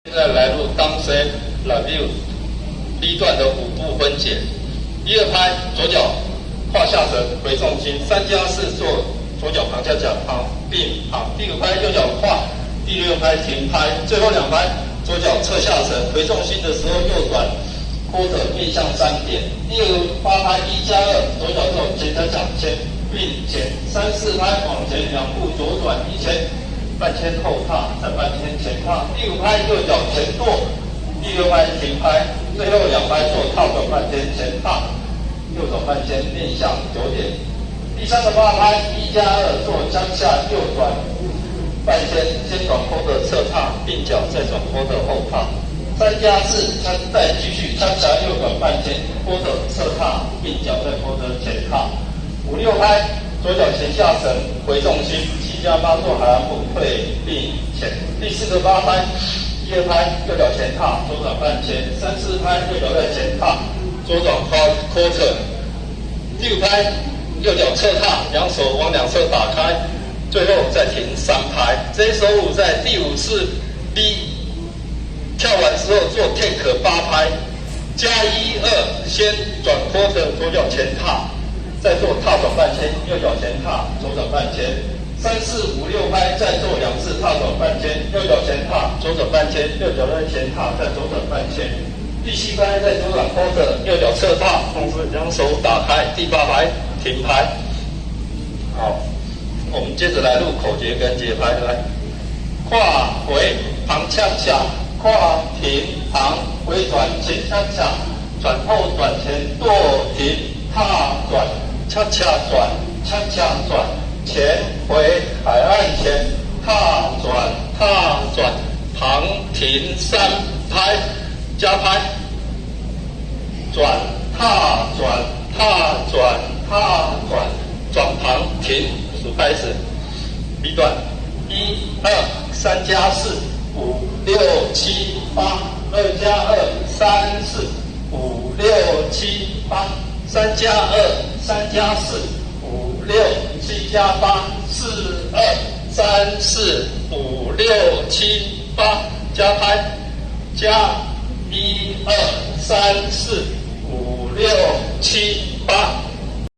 现在来入当 C review B 段的5步分解。第二拍左脚胯下沉回重心，3+4做左脚旁恰恰旁并旁。第5拍右脚跨，第6拍停拍，最后2拍左脚侧下沉回重心的时候右转或者面向3点。第8拍1+2左脚走前恰恰前并前，3、4拍往前2步左转1前。半圈后踏，再半圈前踏。第5拍右脚前跺，第6拍停拍，最后2拍做套转半圈前踏，右转半圈面向9点。第3个8拍1+2做枪下右转半圈，先转坡的侧踏并脚，再转坡的后踏。3+4再继续枪下右转半圈，坡的侧踏并脚，再坡的前踏。5、6拍左脚前下沉回重心，7+8做海岸步退并前。第4个8拍，1、2拍右脚前踏左转半圈，3、4拍右脚在前踏左转quarter。第5拍右脚侧踏，两手往两侧打开，最后再停3拍。这一手舞在第5次 B 跳完之后做 take 8拍，加1、2先转quarter左脚前踏。再做踏转半圈，右脚前踏，左转半圈，3、4、5、6拍，再做2次踏转半圈，右脚前踏，左转半圈，右脚在前踏，再左转半圈。第7拍再左转坡的，右脚侧踏，同时两手打开。第8拍停拍。好，我们接着来录口诀跟节拍，来，跨回旁恰恰，跨停旁回转前恰恰，转后转前跺停踏转。恰恰转，恰恰转，前回海岸前，踏转，踏转，旁停3拍，加拍，转，踏转，踏转，踏转，转旁停，10拍子。B 段1、2、3+4、5、6、7、8，2+2、3、4、5、6、7、8。3+2、3+4、5、6、7+8、4、2、3、4、5、6、7、8，加拍，加1、2、3、4、5、6、7、8。